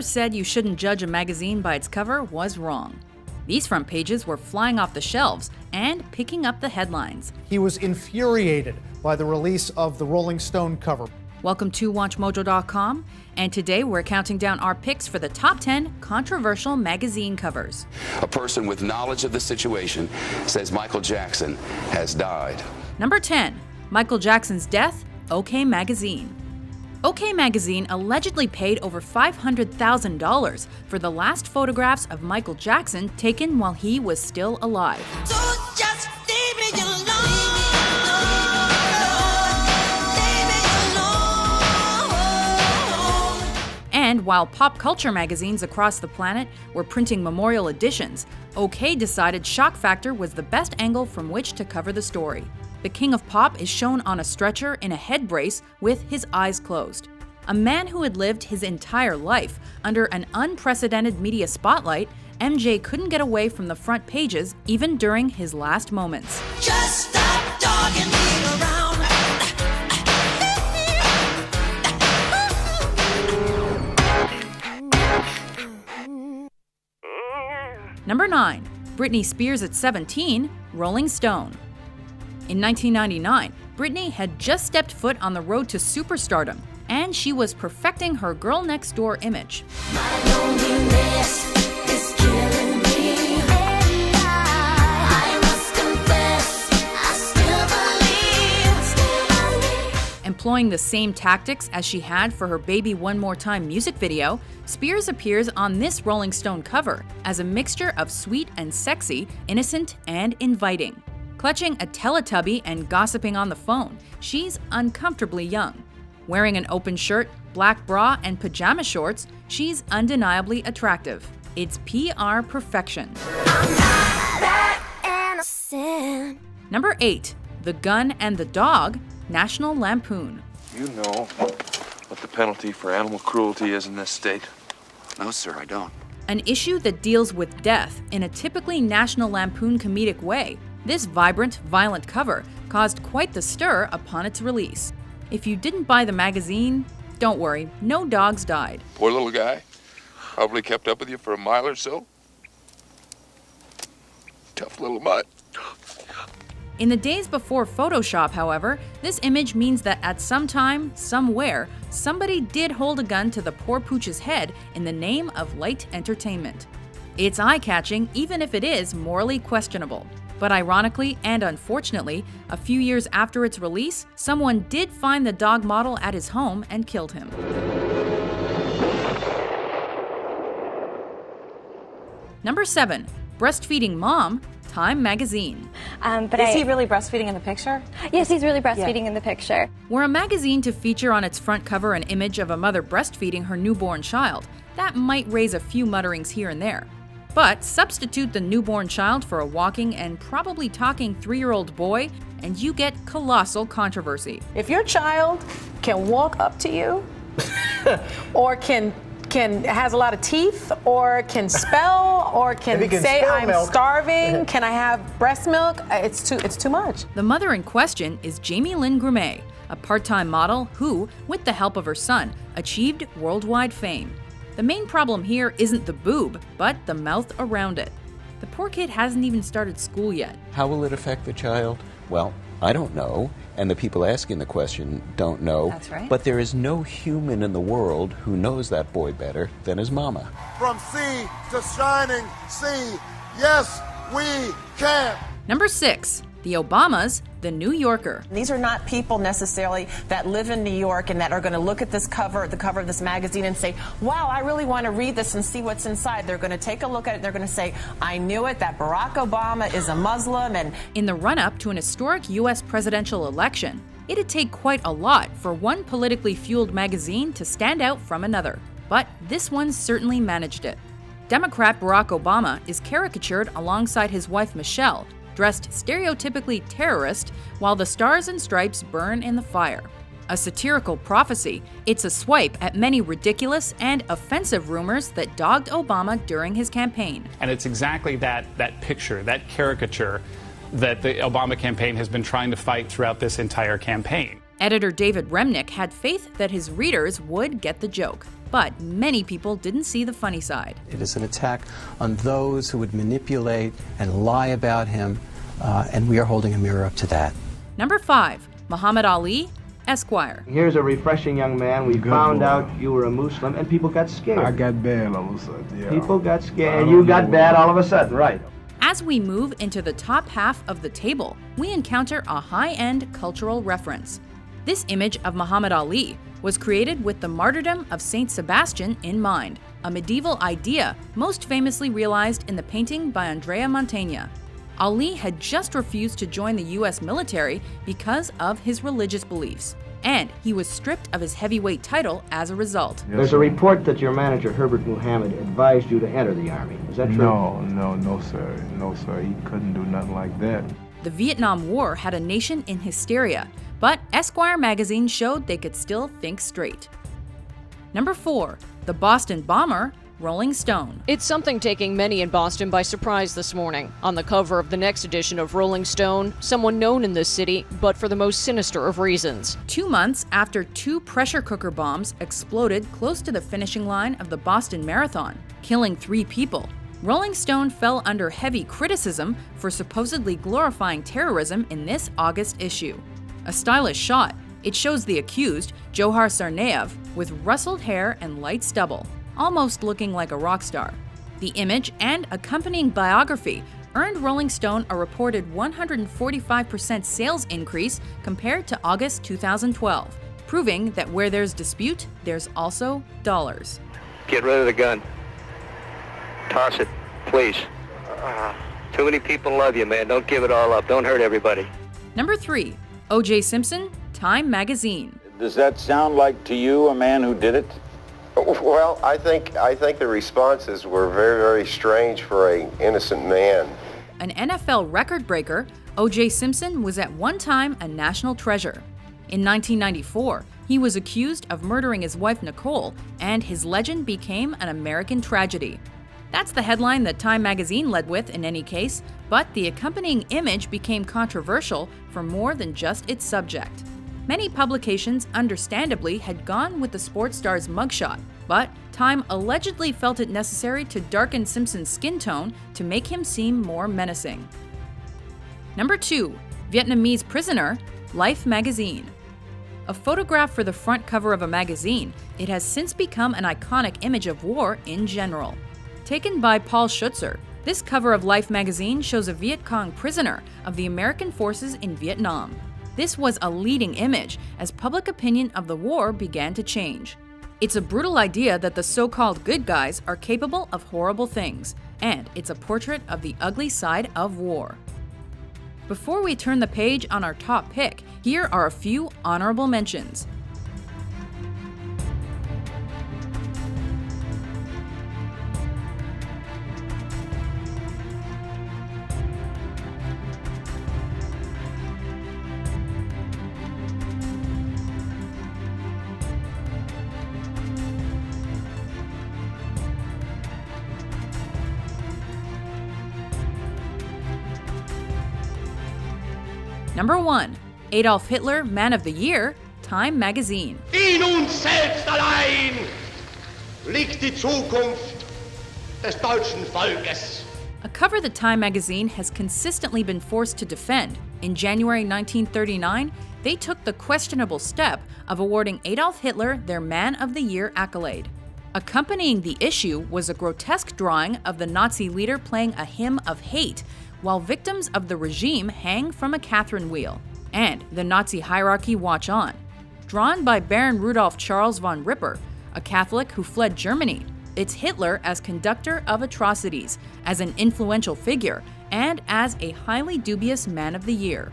Whoever said you shouldn't judge a magazine by its cover was wrong. These front pages were flying off the shelves and picking up the headlines. He was infuriated by the release of the Rolling Stone cover. Welcome to WatchMojo.com, and today we're counting down our picks for the top 10 controversial magazine covers. A person with knowledge of the situation says Michael Jackson has died. Number 10, Michael Jackson's death, OK Magazine. OK Magazine allegedly paid over $500,000 for the last photographs of Michael Jackson taken while he was still alive. So just leave me alone. And while pop culture magazines across the planet were printing memorial editions, OK decided shock factor was the best angle from which to cover the story. The king of pop is shown on a stretcher in a head brace with his eyes closed. A man who had lived his entire life under an unprecedented media spotlight, MJ couldn't get away from the front pages even during his last moments. Just stop dogging me around. Number 9, Britney Spears at 17, Rolling Stone. In 1999, Britney had just stepped foot on the road to superstardom, and she was perfecting her girl next door image. My loneliness is killing me. And I must confess, I still believe. Employing the same tactics as she had for her Baby One More Time music video, Spears appears on this Rolling Stone cover as a mixture of sweet and sexy, innocent and inviting. Clutching a Teletubby and gossiping on the phone, she's uncomfortably young. Wearing an open shirt, black bra, and pajama shorts, she's undeniably attractive. It's PR perfection. I'm not that innocent. Number 8, The Gun and the Dog, National Lampoon. You know what the penalty for animal cruelty is in this state? No, sir, I don't. An issue that deals with death in a typically National Lampoon comedic way, this vibrant, violent cover caused quite the stir upon its release. If you didn't buy the magazine, don't worry, no dogs died. Poor little guy. Probably kept up with you for a mile or so. Tough little mutt. In the days before Photoshop, however, this image means that at some time, somewhere, somebody did hold a gun to the poor pooch's head in the name of light entertainment. It's eye-catching, even if it is morally questionable. But ironically and unfortunately, a few years after its release, someone did find the dog model at his home and killed him. Number 7, Breastfeeding Mom, Time Magazine. Is he really breastfeeding in the picture? Yes, he's really breastfeeding in the picture. Were a magazine to feature on its front cover an image of a mother breastfeeding her newborn child, that might raise a few mutterings here and there. But substitute the newborn child for a walking and probably talking 3-year-old boy, and you get colossal controversy. If your child can walk up to you, or can has a lot of teeth, or can spell, or can say I'm milk. starving, can I have breast milk? It's too much. The mother in question is Jamie Lynn Grumet, a part-time model who, with the help of her son, achieved worldwide fame. The main problem here isn't the boob, but the mouth around it. The poor kid hasn't even started school yet. How will it affect the child? Well, I don't know, and the people asking the question don't know. That's right. But there is no human in the world who knows that boy better than his mama. From sea to shining sea, yes, we can. Number 6, the Obamas, The New Yorker. These are not people necessarily that live in New York and that are going to look at this cover, the cover of this magazine, and say, wow, I really want to read this and see what's inside. They're going to take a look at it. They're going to say, I knew it, that Barack Obama is a Muslim. And in the run-up to an historic U.S. presidential election, it'd take quite a lot for one politically fueled magazine to stand out from another. But this one certainly managed it. Democrat Barack Obama is caricatured alongside his wife Michelle, dressed stereotypically terrorist, while the stars and stripes burn in the fire. A satirical prophecy, it's a swipe at many ridiculous and offensive rumors that dogged Obama during his campaign. And it's exactly that picture, that caricature, that the Obama campaign has been trying to fight throughout this entire campaign. Editor David Remnick had faith that his readers would get the joke, but many people didn't see the funny side. It is an attack on those who would manipulate and lie about him, and we are holding a mirror up to that. Number 5. Muhammad Ali, Esquire. Here's a refreshing young man. We found out you were a Muslim, and people got scared. I got bad all of a sudden, yeah. People got scared, and you got bad all of a sudden, right. As we move into the top half of the table, we encounter a high-end cultural reference. This image of Muhammad Ali was created with the martyrdom of Saint Sebastian in mind, a medieval idea most famously realized in the painting by Andrea Mantegna. Ali had just refused to join the US military because of his religious beliefs, and he was stripped of his heavyweight title as a result. There's a report that your manager, Herbert Muhammad, advised you to enter the Army. Is that true? No, sir. No, sir. He couldn't do nothing like that. The Vietnam War had a nation in hysteria, but Esquire magazine showed they could still think straight. Number 4. The Boston Bomber, Rolling Stone. It's something taking many in Boston by surprise this morning. On the cover of the next edition of Rolling Stone, someone known in this city, but for the most sinister of reasons. 2 months after 2 pressure cooker bombs exploded close to the finishing line of the Boston Marathon, killing 3 people, Rolling Stone fell under heavy criticism for supposedly glorifying terrorism in this August issue. A stylish shot, it shows the accused, Johar Tsarnaev, with rustled hair and light stubble, almost looking like a rock star. The image and accompanying biography earned Rolling Stone a reported 145% sales increase compared to August 2012, proving that where there's dispute, there's also dollars. Get rid of the gun. Toss it, please. Too many people love you, man. Don't give it all up. Don't hurt everybody. Number 3. O.J. Simpson, Time Magazine. Does that sound like to you a man who did it? Well, I think the responses were very, very strange for an innocent man. An NFL record breaker, O.J. Simpson was at one time a national treasure. In 1994, he was accused of murdering his wife Nicole, and his legend became an American tragedy. That's the headline that Time magazine led with in any case, but the accompanying image became controversial for more than just its subject. Many publications understandably had gone with the sports star's mugshot, but Time allegedly felt it necessary to darken Simpson's skin tone to make him seem more menacing. Number 2. Vietnamese Prisoner, Life magazine. A photograph for the front cover of a magazine, it has since become an iconic image of war in general. Taken by Paul Schutzer, this cover of Life magazine shows a Viet Cong prisoner of the American forces in Vietnam. This was a leading image as public opinion of the war began to change. It's a brutal idea that the so-called good guys are capable of horrible things, and it's a portrait of the ugly side of war. Before we turn the page on our top pick, here are a few honorable mentions. Number 1. Adolf Hitler, Man of the Year, Time magazine. In uns selbst allein liegt die Zukunft des deutschen Volkes. A cover that Time magazine has consistently been forced to defend. In January 1939, they took the questionable step of awarding Adolf Hitler their Man of the Year accolade. Accompanying the issue was a grotesque drawing of the Nazi leader playing a hymn of hate, while victims of the regime hang from a Catherine wheel, and the Nazi hierarchy watch on. Drawn by Baron Rudolf Charles von Ripper, a Catholic who fled Germany, it's Hitler as conductor of atrocities, as an influential figure, and as a highly dubious Man of the Year.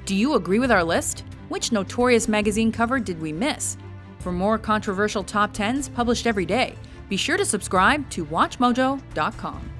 Do you agree with our list? Which notorious magazine cover did we miss? For more controversial top 10s published every day, be sure to subscribe to WatchMojo.com.